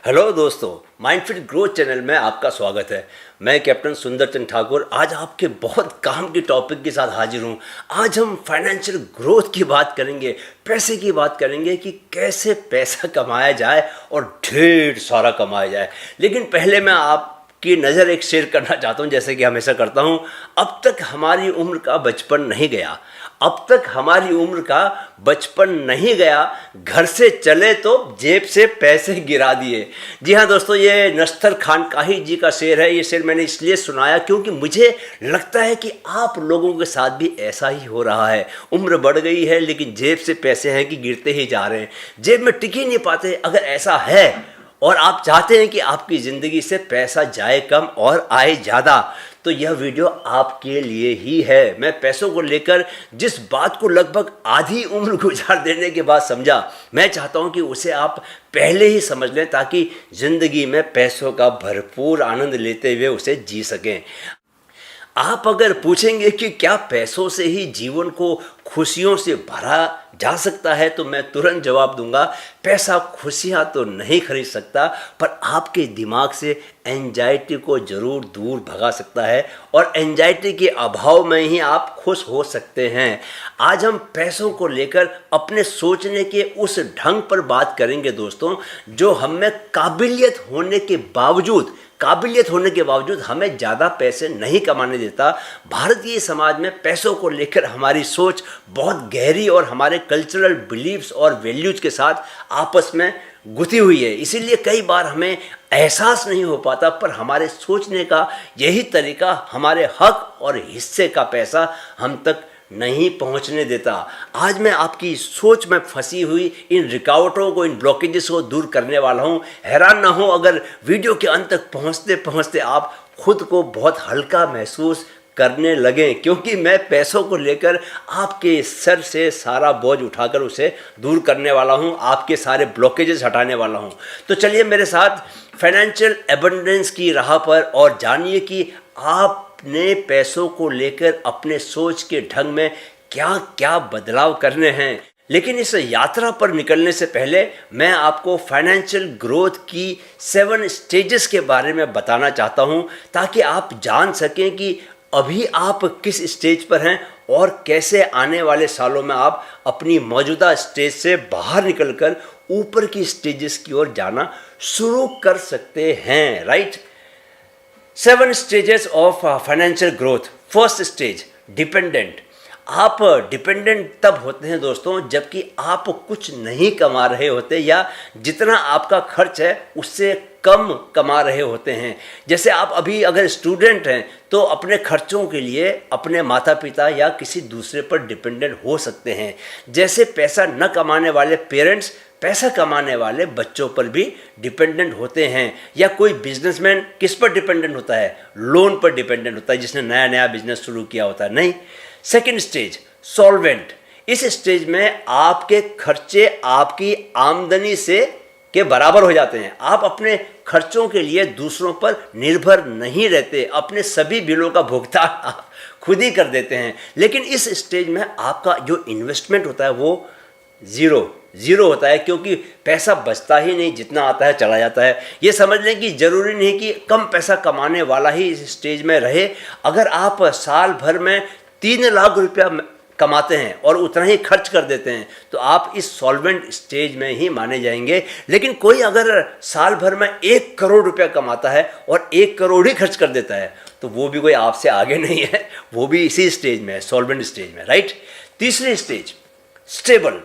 Hello दोस्तों, माइंडफिट growth channel में आपका स्वागत है। मैं कैप्टन सुंदरचंद ठाकुर आज आपके बहुत काम की टॉपिक के साथ हाजिर हूँ। आज हम फाइनेंशियल ग्रोथ की बात करेंगे, पैसे की बात करेंगे कि कैसे पैसा कमाया जाए और ढेर सारा कमाया जाए। लेकिन पहले मैं आपकी नज़र एक शेयर करना चाहता हूँ, जैसे कि हमेशा करता हूँ। अब तक हमारी उम्र का बचपन नहीं गया, अब तक हमारी उम्र का बचपन नहीं गया, घर से चले तो जेब से पैसे गिरा दिए। जी हाँ दोस्तों, ये नश्तर खानकाही जी का शेर है। ये शेर मैंने इसलिए सुनाया क्योंकि मुझे लगता है कि आप लोगों के साथ भी ऐसा ही हो रहा है। उम्र बढ़ गई है लेकिन जेब से पैसे हैं कि गिरते ही जा रहे हैं, जेब में टिक ही नहीं पाते। अगर ऐसा है और आप चाहते हैं कि आपकी ज़िंदगी से पैसा जाए कम और आए ज़्यादा, तो यह वीडियो आपके लिए ही है। मैं पैसों को लेकर जिस बात को लगभग आधी उम्र गुजार देने के बाद समझा, मैं चाहता हूं कि उसे आप पहले ही समझ लें ताकि ज़िंदगी में पैसों का भरपूर आनंद लेते हुए उसे जी सकें। आप अगर पूछेंगे कि क्या पैसों से ही जीवन को खुशियों से भरा जा सकता है, तो मैं तुरंत जवाब दूंगा, पैसा खुशियां तो नहीं खरीद सकता, पर आपके दिमाग से एंजाइटी को ज़रूर दूर भगा सकता है और एंजाइटी के अभाव में ही आप खुश हो सकते हैं। आज हम पैसों को लेकर अपने सोचने के उस ढंग पर बात करेंगे दोस्तों, जो हमें काबिलियत होने के बावजूद हमें ज़्यादा पैसे नहीं कमाने देता। भारतीय समाज में पैसों को लेकर हमारी सोच बहुत गहरी और हमारे कल्चरल बिलीव्स और वैल्यूज़ के साथ आपस में गुथी हुई है। इसीलिए कई बार हमें एहसास नहीं हो पाता, पर हमारे सोचने का यही तरीका हमारे हक और हिस्से का पैसा हम तक नहीं पहुंचने देता। आज मैं आपकी सोच में फंसी हुई इन रुकावटों को, इन ब्लॉकेजेस को दूर करने वाला हूं। हैरान ना हो अगर वीडियो के अंत तक पहुंचते पहुंचते आप खुद को बहुत हल्का महसूस करने लगें, क्योंकि मैं पैसों को लेकर आपके सर से सारा बोझ उठाकर उसे दूर करने वाला हूं, आपके सारे ब्लॉकेजेस हटाने वाला हूं। तो चलिए मेरे साथ फाइनेंशियल एबंडेंस की राह पर और जानिए कि आपने पैसों को लेकर अपने सोच के ढंग में क्या क्या बदलाव करने हैं। लेकिन इस यात्रा पर निकलने से पहले मैं आपको फाइनेंशियल ग्रोथ की 7 स्टेजेस के बारे में बताना चाहता हूं, ताकि आप जान सकें कि अभी आप किस स्टेज पर हैं और कैसे आने वाले सालों में आप अपनी मौजूदा स्टेज से बाहर निकलकर ऊपर की स्टेजेस की ओर जाना शुरू कर सकते हैं। Right, 7 stages of financial growth. First stage, dependent. आप डिपेंडेंट तब होते हैं दोस्तों जबकि आप कुछ नहीं कमा रहे होते या जितना आपका खर्च है उससे कम कमा रहे होते हैं। जैसे आप अभी अगर स्टूडेंट हैं तो अपने खर्चों के लिए अपने माता पिता या किसी दूसरे पर डिपेंडेंट हो सकते हैं। जैसे पैसा न कमाने वाले पेरेंट्स पैसा कमाने वाले बच्चों पर भी डिपेंडेंट होते हैं। या कोई बिजनेसमैन किस पर डिपेंडेंट होता है? लोन पर डिपेंडेंट होता है, जिसने नया नया बिजनेस शुरू किया होता है। नहीं। Second stage, solvent. इस स्टेज में आपके खर्चे आपकी आमदनी से के बराबर हो जाते हैं। आप अपने खर्चों के लिए दूसरों पर निर्भर नहीं रहते, अपने सभी बिलों का भुगतान आप खुद ही कर देते हैं। लेकिन इस स्टेज में आपका जो इन्वेस्टमेंट होता है वो ज़ीरो होता है, क्योंकि पैसा बचता ही नहीं, जितना आता है चला जाता है। ये समझ लें कि ज़रूरी नहीं कि कम पैसा कमाने वाला ही इस स्टेज में रहे। अगर आप साल भर में 3 लाख रुपया कमाते हैं और उतना ही खर्च कर देते हैं तो आप इस सॉल्वेंट स्टेज में ही माने जाएंगे। लेकिन कोई अगर साल भर में 1 करोड़ रुपया कमाता है और 1 करोड़ ही खर्च कर देता है तो वो भी कोई आपसे आगे नहीं है, वो भी इसी स्टेज में है, सॉल्वेंट स्टेज में। राइट। तीसरी स्टेज, स्टेबल।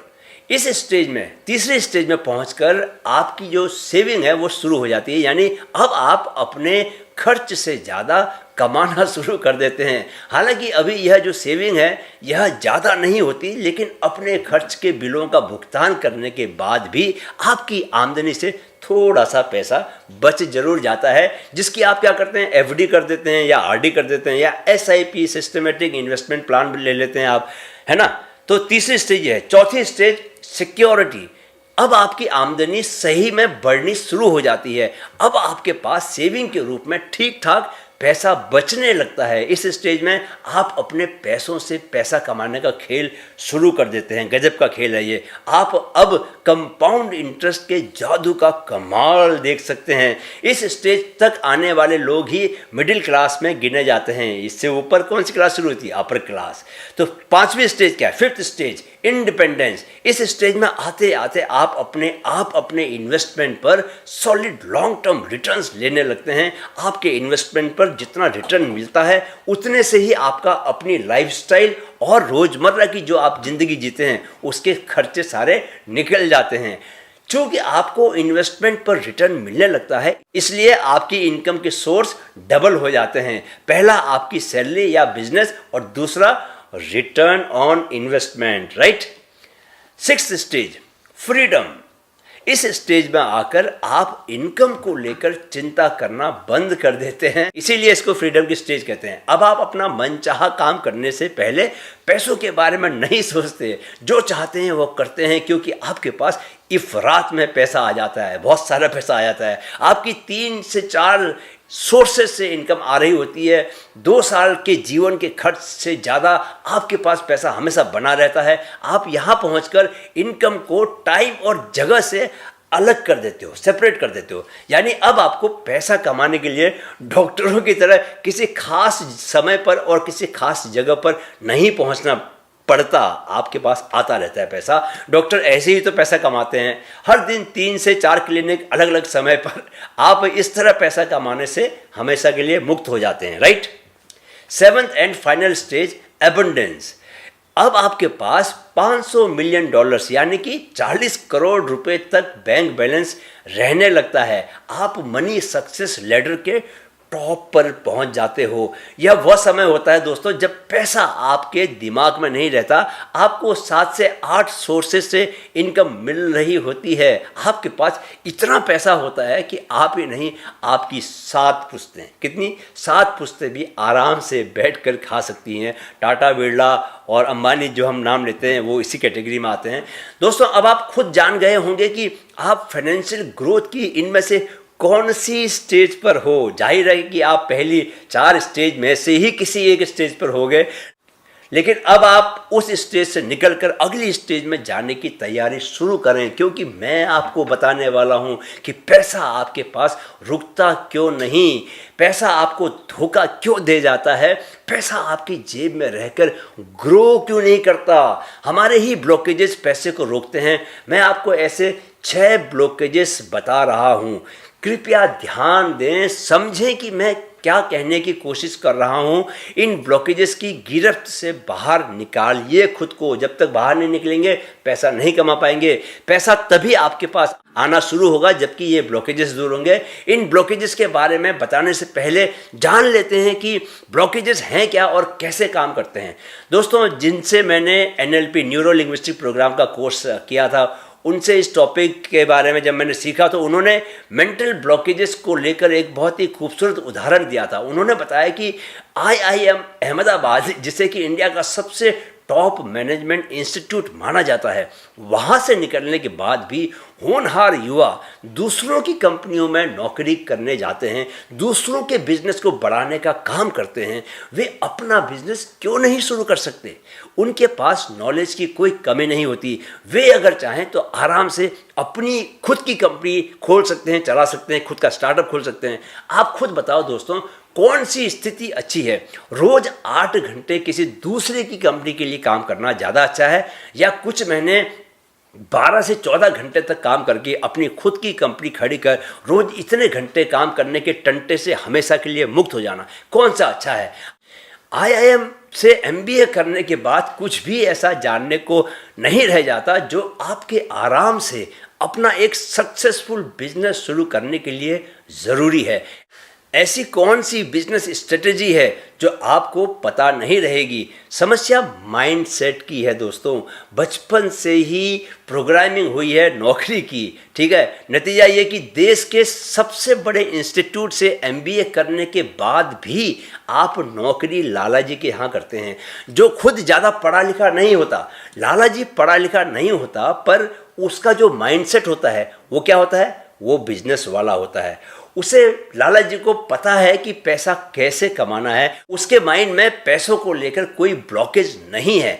इस स्टेज में, तीसरे स्टेज में पहुंचकर आपकी जो सेविंग है वो शुरू हो जाती है, यानी अब आप अपने खर्च से ज़्यादा कमाना शुरू कर देते हैं। हालांकि अभी यह जो सेविंग है यह ज़्यादा नहीं होती, लेकिन अपने खर्च के बिलों का भुगतान करने के बाद भी आपकी आमदनी से थोड़ा सा पैसा बच जरूर जाता है, जिसकी आप क्या करते हैं, एफडी कर देते हैं या आरडी कर देते हैं या एसआईपी सिस्टमेटिक इन्वेस्टमेंट प्लान ले लेते हैं आप, है ना। तो तीसरी स्टेज है। चौथी स्टेज, सिक्योरिटी। अब आपकी आमदनी सही में बढ़नी शुरू हो जाती है। अब आपके पास सेविंग के रूप में ठीक ठाक पैसा बचने लगता है। इस स्टेज में आप अपने पैसों से पैसा कमाने का खेल शुरू कर देते हैं। गजब का खेल है ये। आप अब कंपाउंड इंटरेस्ट के जादू का कमाल देख सकते हैं। इस स्टेज तक आने वाले लोग ही मिडिल क्लास में गिने जाते हैं। इससे ऊपर कौन सी क्लास शुरू होती है? Upper class. तो पांचवी स्टेज क्या है? Fifth stage, independence. इस स्टेज में आते आते आप अपने इन्वेस्टमेंट पर सॉलिड लॉन्ग टर्म रिटर्न्स लेने लगते हैं। आपके इन्वेस्टमेंट पर जितना रिटर्न मिलता है उतने से ही आपका अपनी लाइफस्टाइल और रोजमर्रा की जो आप जिंदगी जीते हैं उसके खर्चे सारे निकल जाते हैं। चूंकि आपको इन्वेस्टमेंट पर रिटर्न मिलने लगता है इसलिए आपकी इनकम के सोर्स डबल हो जाते हैं। पहला आपकी सैलरी या बिजनेस और दूसरा return on investment, right. Sixth stage, freedom. इस स्टेज में आकर आप इनकम को लेकर चिंता करना बंद कर देते हैं, इसीलिए इसको फ्रीडम की स्टेज कहते हैं। अब आप अपना मनचाहा काम करने से पहले पैसों के बारे में नहीं सोचते, जो चाहते हैं वो करते हैं, क्योंकि आपके पास इफरात में पैसा आ जाता है, बहुत सारा पैसा आ जाता है। आपकी 3 से 4 सोर्सेस से इनकम आ रही होती है। 2 साल के जीवन के खर्च से ज़्यादा आपके पास पैसा हमेशा बना रहता है। आप यहाँ पहुँचकर इनकम को टाइम और जगह से अलग कर देते हो, सेपरेट कर देते हो। यानी अब आपको पैसा कमाने के लिए डॉक्टरों की तरह किसी खास समय पर और किसी खास जगह पर नहीं पहुँचना पड़ता, आपके पास आता रहता है पैसा। डॉक्टर ऐसे ही तो पैसा कमाते हैं, हर दिन 3 से 4 क्लिनिक अलग अलग समय पर। आप इस तरह पैसा कमाने से हमेशा के लिए मुक्त हो जाते हैं, right. 7th and final stage, abundance. अब आपके पास $500 मिलियन यानी कि 40 करोड़ रुपए तक बैंक बैलेंस रहने लगता है। आप मनी सक्सेस लेडर के टॉप पर पहुंच जाते हो। यह वह समय होता है दोस्तों जब पैसा आपके दिमाग में नहीं रहता, आपको 7 से 8 सोर्सेस से इनकम मिल रही होती है। आपके पास इतना पैसा होता है कि आप ही नहीं, आपकी 7 पुश्तें, कितनी 7 पुश्तें भी आराम से बैठकर खा सकती हैं। टाटा, बिरला और अंबानी जो हम नाम लेते हैं वो इसी कैटेगरी में आते हैं। दोस्तों अब आप खुद जान गए होंगे कि आप फाइनेंशियल ग्रोथ की इनमें से कौन सी स्टेज पर हो। जाहिर है कि आप पहली 4 स्टेज में से ही किसी एक स्टेज पर हो गए, लेकिन अब आप उस स्टेज से निकलकर अगली स्टेज में जाने की तैयारी शुरू करें, क्योंकि मैं आपको बताने वाला हूं कि पैसा आपके पास रुकता क्यों नहीं, पैसा आपको धोखा क्यों दे जाता है, पैसा आपकी जेब में रहकर ग्रो क्यों नहीं करता। हमारे ही ब्लॉकेजेस पैसे को रोकते हैं। मैं आपको ऐसे 6 ब्लॉकेजेस बता रहा हूं। कृपया ध्यान दें, समझें कि मैं क्या कहने की कोशिश कर रहा हूं। इन ब्लॉकेजेस की गिरफ्त से बाहर निकालिए खुद को। जब तक बाहर नहीं निकलेंगे पैसा नहीं कमा पाएंगे। पैसा तभी आपके पास आना शुरू होगा जबकि ये ब्लॉकेजेस दूर होंगे। इन ब्लॉकेजेस के बारे में बताने से पहले जान लेते हैं कि ब्लॉकेजेस हैं क्या और कैसे काम करते हैं। दोस्तों जिनसे मैंने NLP न्यूरो लिंग्विस्टिक प्रोग्राम का कोर्स किया था, उनसे इस टॉपिक के बारे में जब मैंने सीखा तो उन्होंने मेंटल ब्लॉकेजेस को लेकर एक बहुत ही खूबसूरत उदाहरण दिया था। उन्होंने बताया कि IIM अहमदाबाद, जिसे कि इंडिया का सबसे टॉप मैनेजमेंट इंस्टीट्यूट माना जाता है, वहाँ से निकलने के बाद भी होनहार युवा दूसरों की कंपनियों में नौकरी करने जाते हैं, दूसरों के बिजनेस को बढ़ाने का काम करते हैं। वे अपना बिजनेस क्यों नहीं शुरू कर सकते? उनके पास नॉलेज की कोई कमी नहीं होती। वे अगर चाहें तो आराम से अपनी खुद की कंपनी खोल सकते हैं, चला सकते हैं, खुद का स्टार्टअप खोल सकते हैं। आप खुद बताओ दोस्तों, कौन सी स्थिति अच्छी है? रोज 8 घंटे किसी दूसरे की कंपनी के लिए काम करना ज़्यादा अच्छा है, या कुछ महीने 12 से 14 घंटे तक काम करके अपनी खुद की कंपनी खड़ी कर रोज इतने घंटे काम करने के टंटे से हमेशा के लिए मुक्त हो जाना, कौन सा अच्छा है? IIM से MBA करने के बाद कुछ भी ऐसा जानने को नहीं रह जाता जो आपके आराम से अपना एक सक्सेसफुल बिजनेस शुरू करने के लिए ज़रूरी है। ऐसी कौन सी बिजनेस स्ट्रेटेजी है जो आपको पता नहीं रहेगी? समस्या माइंडसेट की है दोस्तों। बचपन से ही प्रोग्रामिंग हुई है नौकरी की, ठीक है। नतीजा ये कि देश के सबसे बड़े इंस्टीट्यूट से MBA करने के बाद भी आप नौकरी लाला जी के यहाँ करते हैं, जो खुद ज़्यादा पढ़ा लिखा नहीं होता। लाला जी पढ़ा लिखा नहीं होता, पर उसका जो माइंडसेट होता है वो क्या होता है? वो बिजनेस वाला होता है। उसे, लाला जी को पता है कि पैसा कैसे कमाना है। उसके माइंड में पैसों को लेकर कोई ब्लॉकेज नहीं है।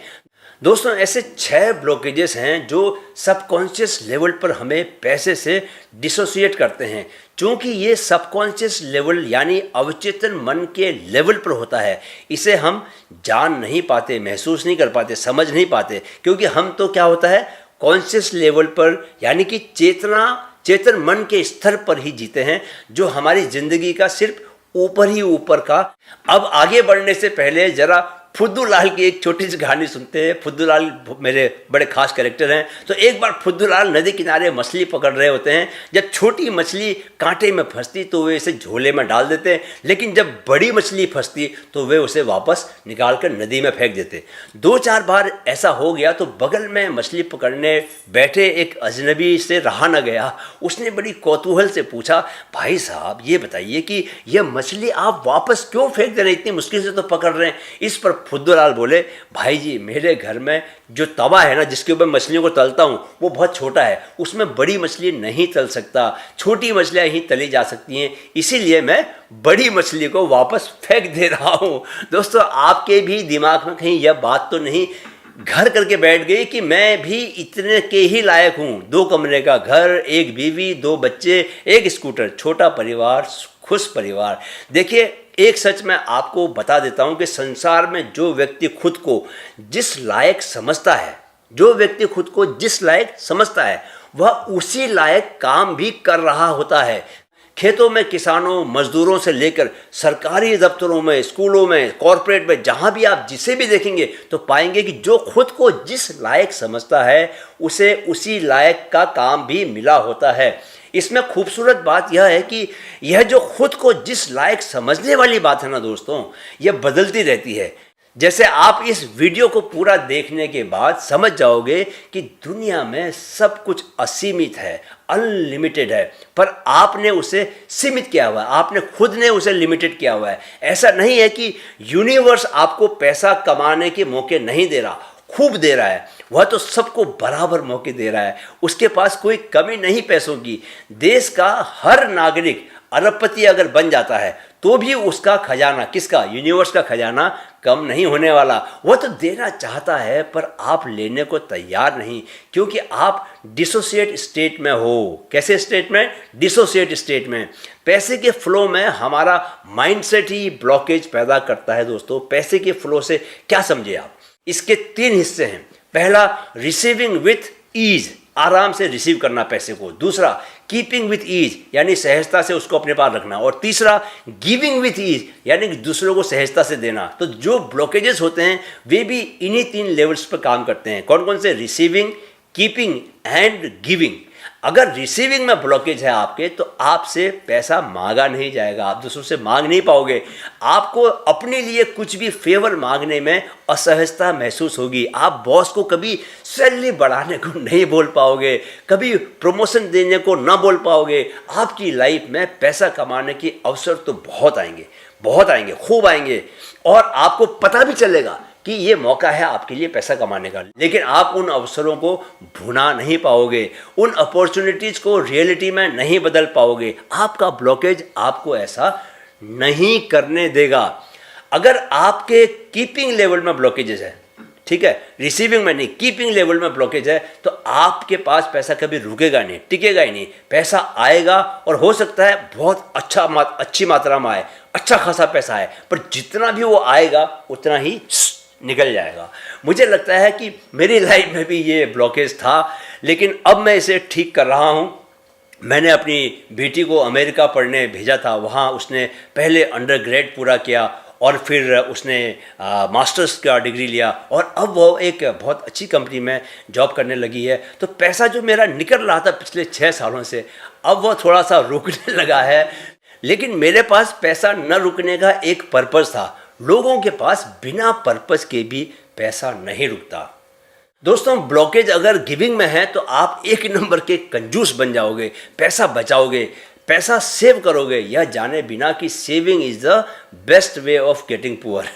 दोस्तों ऐसे 6 ब्लॉकेजेस हैं जो सबकॉन्शियस लेवल पर हमें पैसे से डिसोसिएट करते हैं। क्योंकि ये सबकॉन्शियस लेवल यानी अवचेतन मन के लेवल पर होता है, इसे हम जान नहीं पाते, महसूस नहीं कर पाते, समझ नहीं पाते। क्योंकि हम तो क्या होता है, कॉन्शियस लेवल पर यानी कि चेतन मन के स्तर पर ही जीते हैं, जो हमारी ज़िंदगी का सिर्फ ऊपर ही ऊपर का। अब आगे बढ़ने से पहले ज़रा फुद्दूलाल की एक छोटी सी कहानी सुनते हैं। फुद्दूलाल मेरे बड़े खास कैरेक्टर हैं। तो एक बार फुद्दूलाल नदी किनारे मछली पकड़ रहे होते हैं। जब छोटी मछली कांटे में फंसती तो वे इसे झोले में डाल देते हैं, लेकिन जब बड़ी मछली फंसती तो वे उसे वापस निकाल कर नदी में फेंक देते। 2-4 बार ऐसा हो गया तो बगल में मछली पकड़ने बैठे एक अजनबी से रहा न गया। उसने बड़ी कौतूहल से पूछा, भाई साहब ये बताइए कि यह मछली आप वापस क्यों फेंक दे रहे हैं, इतनी मुश्किल से तो पकड़ रहे हैं। इस पर फुद्दूलाल बोले, भाई जी मेरे घर में जो तवा है ना, जिसके ऊपर मछलियों को तलता हूँ, वो बहुत छोटा है, उसमें बड़ी मछली नहीं तल सकता, छोटी मछलियाँ ही तली जा सकती हैं, इसीलिए मैं बड़ी मछली को वापस फेंक दे रहा हूँ। दोस्तों आपके भी दिमाग में कहीं यह बात तो नहीं घर करके बैठ गई कि मैं भी इतने के ही लायक हूँ, 2 कमरे का घर, 1 बीवी, 2 बच्चे, 1 स्कूटर, छोटा परिवार, खुश परिवार। देखिए एक सच मैं आपको बता देता हूं कि संसार में जो व्यक्ति खुद को जिस लायक समझता है, वह उसी लायक काम भी कर रहा होता है। खेतों में किसानों, मजदूरों से लेकर सरकारी दफ्तरों में, स्कूलों में, कॉरपोरेट में, जहां भी आप जिसे भी देखेंगे तो पाएंगे कि जो खुद को जिस लायक समझता है उसे उसी लायक का काम भी मिला होता है। इसमें खूबसूरत बात यह है कि यह जो खुद को जिस लायक समझने वाली बात है ना दोस्तों, यह बदलती रहती है। जैसे आप इस वीडियो को पूरा देखने के बाद समझ जाओगे कि दुनिया में सब कुछ असीमित है, अनलिमिटेड है, पर आपने उसे सीमित किया हुआ है, आपने खुद ने उसे लिमिटेड किया हुआ है। ऐसा नहीं है कि यूनिवर्स आपको पैसा कमाने के मौके नहीं दे रहा, खूब दे रहा है, वह तो सबको बराबर मौके दे रहा है। उसके पास कोई कमी नहीं पैसों की। देश का हर नागरिक अरबपति अगर बन जाता है तो भी उसका खजाना, किसका, यूनिवर्स का खजाना कम नहीं होने वाला। वह तो देना चाहता है पर आप लेने को तैयार नहीं, क्योंकि आप डिसोसिएट स्टेट में हो। कैसे स्टेट में? डिसोसिएट स्टेट में। पैसे के फ्लो में हमारा माइंडसेट ही ब्लॉकेज पैदा करता है। दोस्तों पैसे के फ्लो से क्या समझे आप? इसके 3 हिस्से हैं। पहला, रिसीविंग विथ ईज, आराम से रिसीव करना पैसे को। दूसरा, कीपिंग विथ ईज यानी सहजता से उसको अपने पास रखना। और तीसरा, गिविंग विथ ईज यानी दूसरों को सहजता से देना। तो जो ब्लॉकेजेस होते हैं वे भी इन्हीं 3 लेवल्स पर काम करते हैं। कौन कौन से? Receiving, keeping and giving. अगर रिसीविंग में ब्लॉकेज है आपके तो आपसे पैसा मांगा नहीं जाएगा, आप दूसरों से मांग नहीं पाओगे, आपको अपने लिए कुछ भी फेवर मांगने में असहजता महसूस होगी। आप बॉस को कभी सैलरी बढ़ाने को नहीं बोल पाओगे, कभी प्रमोशन देने को ना बोल पाओगे। आपकी लाइफ में पैसा कमाने के अवसर तो बहुत आएंगे, खूब आएंगे, और आपको पता भी चलेगा कि ये मौका है आपके लिए पैसा कमाने का। लेकिन आप उन अवसरों को भुना नहीं पाओगे, उन अपॉर्चुनिटीज़ को रियलिटी में नहीं बदल पाओगे। आपका ब्लॉकेज आपको ऐसा नहीं करने देगा। अगर आपके कीपिंग लेवल में ब्लॉकेजेस है, ठीक है, रिसीविंग में नहीं, कीपिंग लेवल में ब्लॉकेज है, तो आपके पास पैसा कभी रुकेगा नहीं, टिकेगा ही नहीं। पैसा आएगा और हो सकता है बहुत अच्छी मात्रा में आए, अच्छा खासा पैसा आए, पर जितना भी वो आएगा उतना ही निकल जाएगा। मुझे लगता है कि मेरी लाइफ में भी ये ब्लॉकेज था, लेकिन अब मैं इसे ठीक कर रहा हूँ। मैंने अपनी बेटी को अमेरिका पढ़ने भेजा था, वहाँ उसने पहले अंडरग्रेड पूरा किया और फिर उसने मास्टर्स का डिग्री लिया, और अब वो एक बहुत अच्छी कंपनी में जॉब करने लगी है। तो पैसा जो मेरा निकल रहा था पिछले 6 सालों से, अब वो थोड़ा सा रुकने लगा है। लेकिन मेरे पास पैसा न रुकने का एक पर्पज़ था। लोगों के पास बिना पर्पस के भी पैसा नहीं रुकता। दोस्तों ब्लॉकेज अगर गिविंग में है तो आप 1 नंबर के कंजूस बन जाओगे, पैसा बचाओगे, पैसा सेव करोगे, यह जाने बिना कि saving is the best way of getting poor.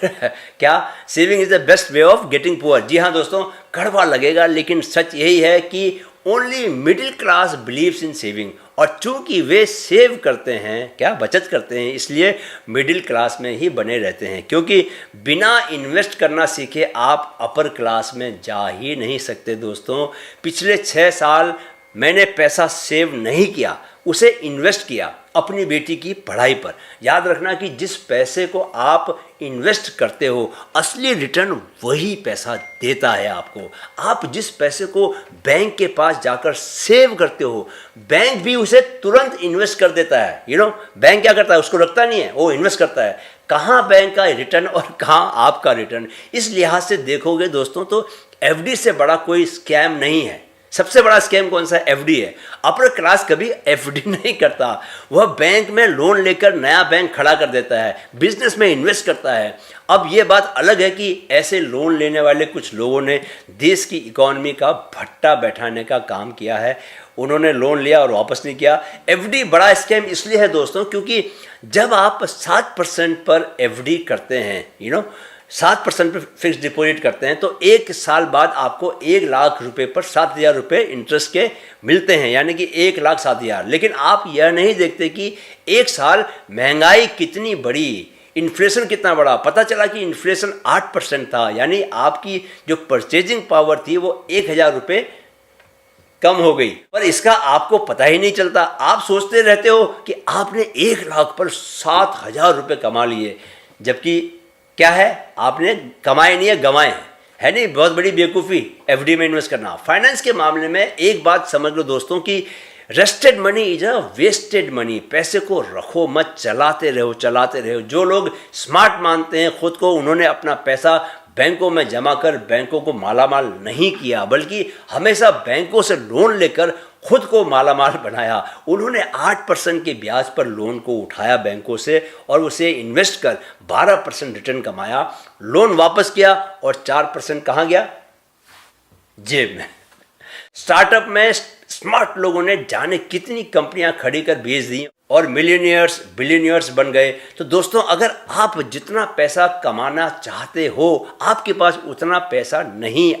क्या? Saving is the best way of getting poor. जी हाँ दोस्तों, कड़वा लगेगा लेकिन सच यही है कि only middle class believes in saving और चूंकि वे सेव करते हैं, क्या बचत करते हैं, इसलिए मिडिल क्लास में ही बने रहते हैं, क्योंकि बिना इन्वेस्ट करना सीखे आप अपर क्लास में जा ही नहीं सकते। दोस्तों, पिछले 6 साल मैंने पैसा सेव नहीं किया, उसे इन्वेस्ट किया अपनी बेटी की पढ़ाई पर। याद रखना कि जिस पैसे को आप इन्वेस्ट करते हो, असली रिटर्न वही पैसा देता है आपको। आप जिस पैसे को बैंक के पास जाकर सेव करते हो, बैंक भी उसे तुरंत इन्वेस्ट कर देता है। बैंक क्या करता है, उसको रखता नहीं है, वो इन्वेस्ट करता है। कहाँ बैंक का रिटर्न और कहाँ आपका रिटर्न। इस लिहाज से देखोगे दोस्तों तो एफडी से बड़ा कोई स्कैम नहीं है। सबसे बड़ा स्कैम कौन सा है? एफडी है। अपर क्लास कभी एफडी नहीं करता, वह बैंक में लोन लेकर नया बैंक खड़ा कर देता है, बिजनेस में इन्वेस्ट करता है। अब ये बात अलग है कि ऐसे लोन लेने वाले कुछ लोगों ने देश की इकोनॉमी का भट्टा बैठाने का काम किया है। उन्होंने लोन लिया और वापस नहीं किया। एफडी बड़ा स्कैम इसलिए है दोस्तों, क्योंकि जब आप 7% पर एफडी करते हैं, 7% पर फिक्स डिपॉजिट करते हैं, तो 1 साल बाद आपको 1 लाख रुपए पर 7,000 रुपये इंटरेस्ट के मिलते हैं, यानी कि 1,07,000। लेकिन आप यह नहीं देखते कि 1 साल महंगाई कितनी बढ़ी, इन्फ्लेशन कितना बढ़ा। पता चला कि इन्फ्लेशन 8% था, यानी आपकी जो परचेजिंग पावर थी वो 1,000 रुपये कम हो गई। पर इसका आपको पता ही नहीं चलता। आप सोचते रहते हो कि आपने 1 लाख पर 7,000 रुपये कमा लिए, जबकि क्या है, आपने कमाए नहीं है, गंवाए हैं। है नहीं बहुत बड़ी बेवकूफ़ी एफडी में इन्वेस्ट करना। फाइनेंस के मामले में एक बात समझ लो दोस्तों कि rested money is a wasted money. पैसे को रखो मत, चलाते रहो। जो लोग स्मार्ट मानते हैं खुद को, उन्होंने अपना पैसा बैंकों में जमा कर बैंकों को मालामाल नहीं किया, बल्कि हमेशा बैंकों से लोन लेकर खुद को मालामाल बनाया। उन्होंने 8% के ब्याज पर लोन को उठाया बैंकों से और उसे इन्वेस्ट कर 12% रिटर्न कमाया। लोन वापस किया और 4% कहाँ गया? जेब में। स्टार्टअप में स्मार्ट लोगों ने जाने कितनी कंपनियां खड़ी कर बेच दी और मिलियनियर्स बिलियनियर्स बन गए। तो दोस्तों, अगर आप जितना पैसा कमाना चाहते हो, आपके पास उतना पैसा नहीं,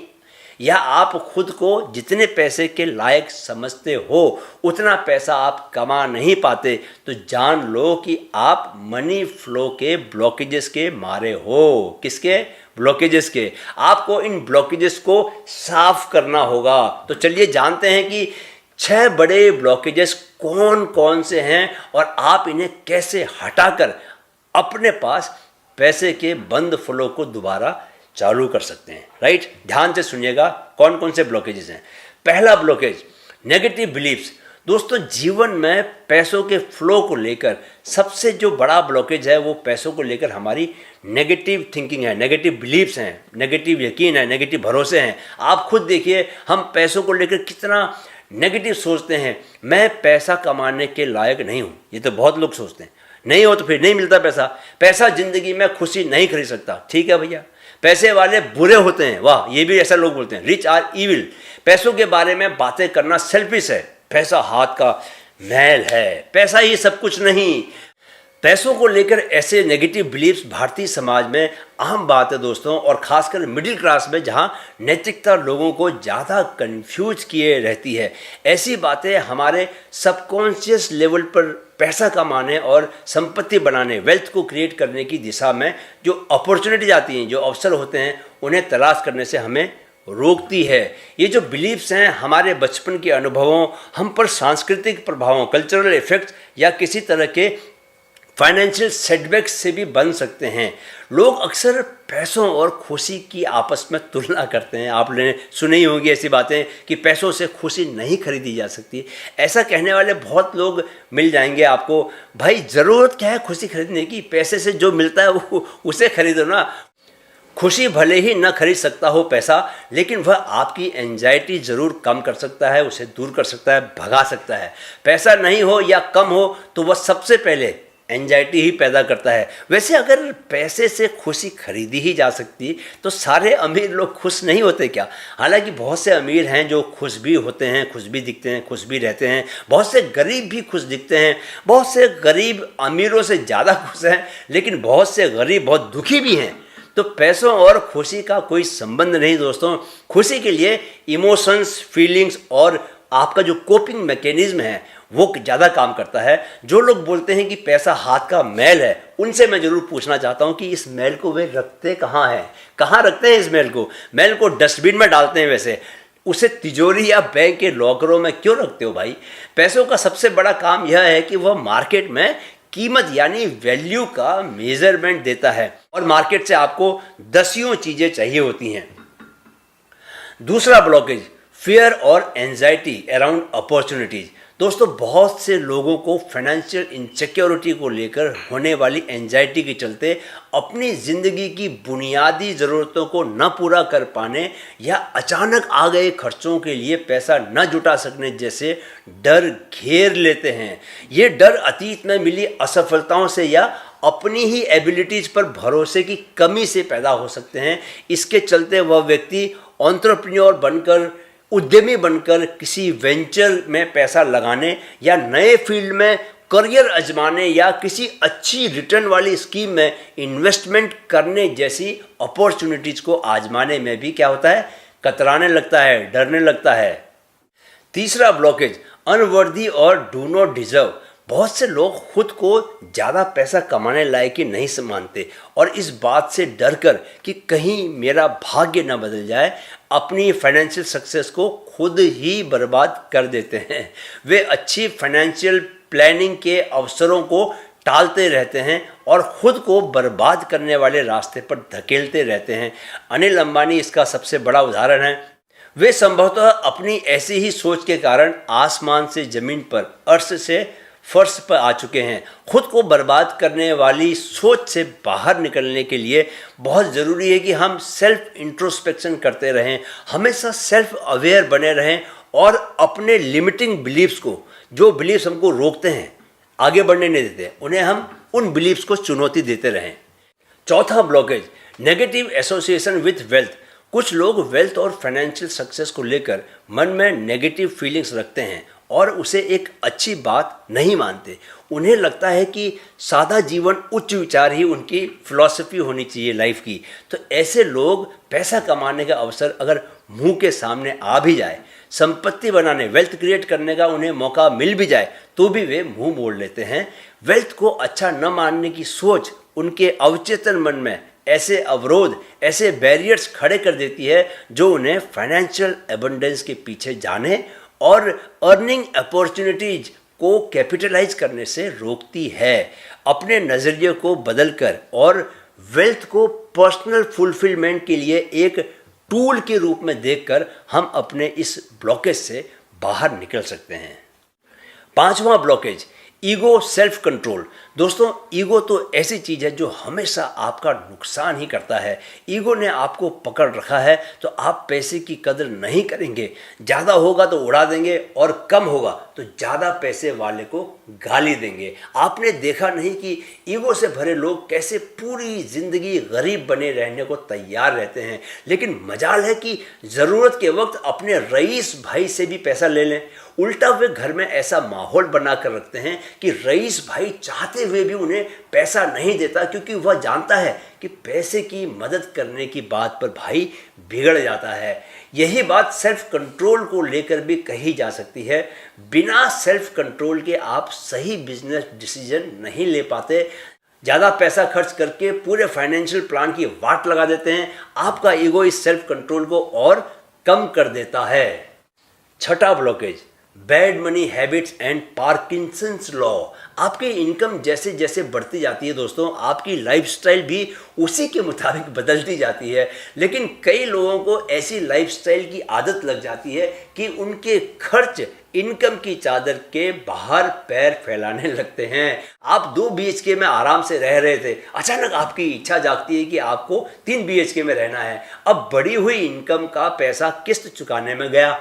या आप खुद को जितने पैसे के लायक समझते हो उतना पैसा आप कमा नहीं पाते, तो जान लो कि आप मनी फ्लो के ब्लॉकेजेस के मारे हो। किसके? ब्लॉकेजेस के। आपको इन ब्लॉकेजेस को साफ करना होगा। तो चलिए जानते हैं कि 6 बड़े ब्लॉकेजेस कौन कौन से हैं और आप इन्हें कैसे हटाकर अपने पास पैसे के बंद फ्लो को दोबारा चालू कर सकते हैं। राइट, ध्यान से सुनिएगा कौन कौन से ब्लॉकेजेस हैं। पहला ब्लॉकेज, नेगेटिव बिलीफ्स। दोस्तों, जीवन में पैसों के फ्लो को लेकर सबसे जो बड़ा ब्लॉकेज है वो पैसों को लेकर हमारी नेगेटिव थिंकिंग है, नेगेटिव बिलीफ्स हैं, नेगेटिव यकीन है, नेगेटिव भरोसे हैं। आप खुद देखिए, हम पैसों को लेकर कितना नेगेटिव सोचते हैं। मैं पैसा कमाने के लायक नहीं हूँ, ये तो बहुत लोग सोचते हैं। नहीं हो तो फिर नहीं मिलता पैसा। पैसा जिंदगी में खुशी नहीं खरीद सकता। ठीक है भैया, पैसे वाले बुरे होते हैं, वाह, ये भी ऐसा लोग बोलते हैं, रिच आर इविल। पैसों के बारे में बातें करना सेल्फिश है। पैसा हाथ का मैल है, पैसा ही सब कुछ नहीं। पैसों को लेकर ऐसे नेगेटिव बिलीफ्स भारतीय समाज में आम बात है दोस्तों, और खासकर मिडिल क्लास में जहां नैतिकता लोगों को ज़्यादा कंफ्यूज किए रहती है। ऐसी बातें हमारे सबकॉन्शियस लेवल पर पैसा कमाने और संपत्ति बनाने, वेल्थ को क्रिएट करने की दिशा में जो अपॉर्चुनिटीज आती हैं, जो अवसर होते हैं, उन्हें तलाश करने से हमें रोकती है। ये जो बिलीफ्स हैं हमारे बचपन के अनुभवों, हम पर सांस्कृतिक प्रभावों, कल्चरल इफेक्ट्स या किसी तरह के फाइनेंशियल सेटबैक्स से भी बन सकते हैं। लोग अक्सर पैसों और खुशी की आपस में तुलना करते हैं। आपने सुनी होगी ऐसी बातें कि पैसों से खुशी नहीं खरीदी जा सकती। ऐसा कहने वाले बहुत लोग मिल जाएंगे आपको। भाई, ज़रूरत क्या है खुशी खरीदने की? पैसे से जो मिलता है वो उसे खरीदो ना। खुशी भले ही न खरीद सकता हो पैसा, लेकिन वह आपकी एंजाइटी ज़रूर कम कर सकता है, उसे दूर कर सकता है, भगा सकता है। पैसा नहीं हो या कम हो तो वह सबसे पहले एंजाइटी ही पैदा करता है। वैसे अगर पैसे से खुशी खरीदी ही जा सकती तो सारे अमीर लोग खुश नहीं होते क्या? हालांकि बहुत से अमीर हैं जो खुश भी होते हैं, खुश भी दिखते हैं, खुश भी रहते हैं। बहुत से गरीब भी खुश दिखते हैं। बहुत से गरीब अमीरों से ज़्यादा खुश हैं, लेकिन बहुत से गरीब बहुत दुखी भी हैं। तो पैसों और खुशी का कोई संबंध नहीं दोस्तों। खुशी के लिए इमोशंस, फीलिंग्स और आपका जो कोपिंग मैकेनिज्म है वो ज़्यादा काम करता है। जो लोग बोलते हैं कि पैसा हाथ का मैल है, उनसे मैं ज़रूर पूछना चाहता हूँ कि इस मैल को वे रखते कहाँ हैं, कहाँ रखते हैं इस मैल को? मैल को डस्टबिन में डालते हैं, वैसे उसे तिजोरी या बैंक के लॉकरों में क्यों रखते हो भाई? पैसों का सबसे बड़ा काम यह है कि वह मार्केट में कीमत यानी वैल्यू का मेजरमेंट देता है, और मार्केट से आपको दसियों चीज़ें चाहिए होती हैं। दूसरा ब्लॉकेज, फियर और एंजाइटी अराउंड अपॉर्चुनिटीज़। दोस्तों, बहुत से लोगों को फाइनेंशियल इनसिक्योरिटी को लेकर होने वाली एंजाइटी के चलते अपनी ज़िंदगी की बुनियादी ज़रूरतों को न पूरा कर पाने या अचानक आ गए खर्चों के लिए पैसा न जुटा सकने जैसे डर घेर लेते हैं। ये डर अतीत में मिली असफलताओं से या अपनी ही एबिलिटीज़ पर भरोसे की कमी से पैदा हो सकते हैं। इसके चलते वह व्यक्ति एंटरप्रेन्योर बनकर, उद्यमी बनकर किसी वेंचर में पैसा लगाने या नए फील्ड में करियर आजमाने या किसी अच्छी रिटर्न वाली स्कीम में इन्वेस्टमेंट करने जैसी अपॉर्चुनिटीज़ को आजमाने में भी क्या होता है, कतराने लगता है, डरने लगता है। तीसरा ब्लॉकेज, अनवर्दी और डू नॉट डिजर्व। बहुत से लोग खुद को ज़्यादा पैसा कमाने लायक ही नहीं मानते और इस बात से डर कर कि कहीं मेरा भाग्य न बदल जाए, अपनी फाइनेंशियल सक्सेस को खुद ही बर्बाद कर देते हैं। वे अच्छी फाइनेंशियल प्लानिंग के अवसरों को टालते रहते हैं और खुद को बर्बाद करने वाले रास्ते पर धकेलते रहते हैं। अनिल अंबानी इसका सबसे बड़ा उदाहरण है। वे संभवतः अपनी ऐसी ही सोच के कारण आसमान से ज़मीन पर, अर्श से फर्श पर आ चुके हैं। खुद को बर्बाद करने वाली सोच से बाहर निकलने के लिए बहुत ज़रूरी है कि हम सेल्फ इंट्रोस्पेक्शन करते रहें, हमेशा सेल्फ अवेयर बने रहें और अपने लिमिटिंग बिलीव्स को, जो बिलीव्स हमको रोकते हैं, आगे बढ़ने नहीं देते, उन्हें हम उन बिलीव्स को चुनौती देते रहें। चौथा blockage, negative association with wealth. कुछ लोग वेल्थ और फाइनेंशियल सक्सेस को लेकर मन में नेगेटिव फीलिंग्स रखते हैं और उसे एक अच्छी बात नहीं मानते। उन्हें लगता है कि सादा जीवन, उच्च विचार ही उनकी फिलॉसफी होनी चाहिए लाइफ की। तो ऐसे लोग पैसा कमाने का अवसर अगर मुंह के सामने आ भी जाए, संपत्ति बनाने, वेल्थ क्रिएट करने का उन्हें मौका मिल भी जाए, तो भी वे मुंह मोड़ लेते हैं। वेल्थ को अच्छा न मानने की सोच उनके अवचेतन मन में ऐसे अवरोध, ऐसे बैरियर्स खड़े कर देती है जो उन्हें फाइनेंशियल एबंडेंस के पीछे जाने और अर्निंग अपॉर्चुनिटीज को कैपिटलाइज करने से रोकती है। अपने नज़रिए को बदलकर और वेल्थ को पर्सनल फुलफिलमेंट के लिए एक टूल के रूप में देखकर हम अपने इस ब्लॉकेज से बाहर निकल सकते हैं। पांचवा ब्लॉकेज, ईगो सेल्फ कंट्रोल। दोस्तों, ईगो तो ऐसी चीज़ है जो हमेशा आपका नुकसान ही करता है। ईगो ने आपको पकड़ रखा है तो आप पैसे की कदर नहीं करेंगे। ज़्यादा होगा तो उड़ा देंगे और कम होगा तो ज़्यादा पैसे वाले को गाली देंगे। आपने देखा नहीं कि ईगो से भरे लोग कैसे पूरी ज़िंदगी गरीब बने रहने को तैयार रहते हैं, लेकिन मजाल है कि ज़रूरत के वक्त अपने रईस भाई से भी पैसा ले लें। उल्टा वे घर में ऐसा माहौल बना कर रखते हैं कि रईस भाई चाहते हुए भी उन्हें पैसा नहीं देता, क्योंकि वह जानता है कि पैसे की मदद करने की बात पर भाई बिगड़ जाता है। यही बात सेल्फ कंट्रोल को लेकर भी कही जा सकती है। बिना सेल्फ कंट्रोल के आप सही बिजनेस डिसीजन नहीं ले पाते। ज़्यादा पैसा खर्च करके पूरे फाइनेंशियल प्लान की वाट लगा देते हैं। आपका ईगो इस सेल्फ कंट्रोल को और कम कर देता है। छठा blockage, bad money habits and Parkinson's law. आपकी इनकम जैसे जैसे बढ़ती जाती है दोस्तों, आपकी लाइफस्टाइल भी उसी के मुताबिक बदलती जाती है। लेकिन कई लोगों को ऐसी लाइफस्टाइल की आदत लग जाती है कि उनके खर्च इनकम की चादर के बाहर पैर फैलाने लगते हैं। आप 2 BHK में आराम से रह रहे थे, अचानक आपकी इच्छा जागती है कि आपको 3 BHK में रहना है। अब बढ़ी हुई इनकम का पैसा किस्त चुकाने में गया,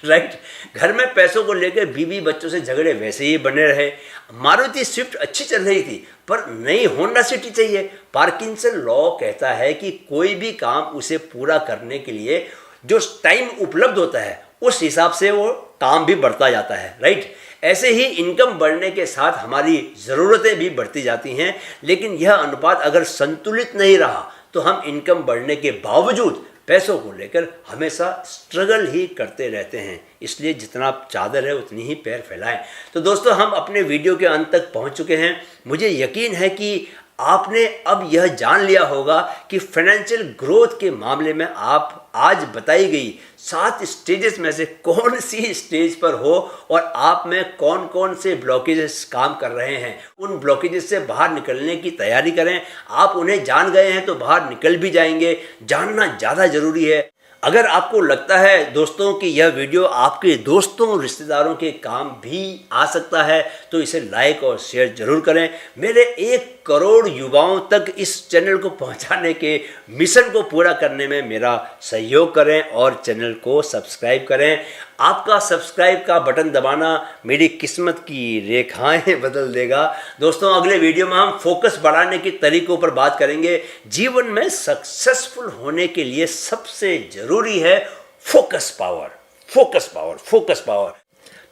राइट। घर में पैसों को लेकर बीवी बच्चों से झगड़े वैसे ही बने रहे। मारुति स्विफ्ट अच्छी चल रही थी पर नई होंडा सिटी चाहिए। पार्किंसन लॉ कहता है कि कोई भी काम उसे पूरा करने के लिए जो टाइम उपलब्ध होता है उस हिसाब से वो काम भी बढ़ता जाता है, राइट। ऐसे ही इनकम बढ़ने के साथ हमारी ज़रूरतें भी बढ़ती जाती हैं, लेकिन यह अनुपात अगर संतुलित नहीं रहा तो हम इनकम बढ़ने के बावजूद पैसों को लेकर हमेशा स्ट्रगल ही करते रहते हैं। इसलिए जितना चादर है उतनी ही पैर फैलाएं। तो दोस्तों, हम अपने वीडियो के अंत तक पहुंच चुके हैं। मुझे यकीन है कि आपने अब यह जान लिया होगा कि फाइनेंशियल ग्रोथ के मामले में आप आज बताई गई 7 स्टेजेस में से कौन सी स्टेज पर हो और आप में कौन कौन से ब्लॉकेजेस काम कर रहे हैं। उन ब्लॉकेजेस से बाहर निकलने की तैयारी करें। आप उन्हें जान गए हैं तो बाहर निकल भी जाएंगे। जानना ज़्यादा ज़रूरी है। अगर आपको लगता है दोस्तों कि यह वीडियो आपके दोस्तों रिश्तेदारों के काम भी आ सकता है तो इसे लाइक और शेयर जरूर करें। मेरे 1 करोड़ युवाओं तक इस चैनल को पहुंचाने के मिशन को पूरा करने में मेरा सहयोग करें और चैनल को सब्सक्राइब करें। आपका सब्सक्राइब का बटन दबाना मेरी किस्मत की रेखाएं बदल देगा। दोस्तों, अगले वीडियो में हम फोकस बढ़ाने के तरीकों पर बात करेंगे। जीवन में सक्सेसफुल होने के लिए सबसे जरूरी है focus power, focus power, focus power.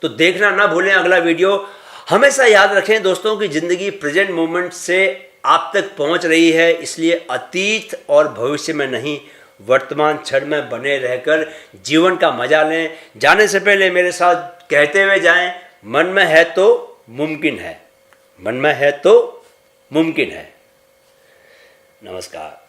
तो देखना ना भूलें अगला वीडियो। हमेशा याद रखें दोस्तों कि ज़िंदगी प्रेजेंट मोमेंट से आप तक पहुंच रही है, इसलिए अतीत और भविष्य में नहीं, वर्तमान क्षण में बने रहकर जीवन का मजा लें। जाने से पहले मेरे साथ कहते हुए जाएं, मन में है तो मुमकिन है, मन में है तो मुमकिन है। नमस्कार।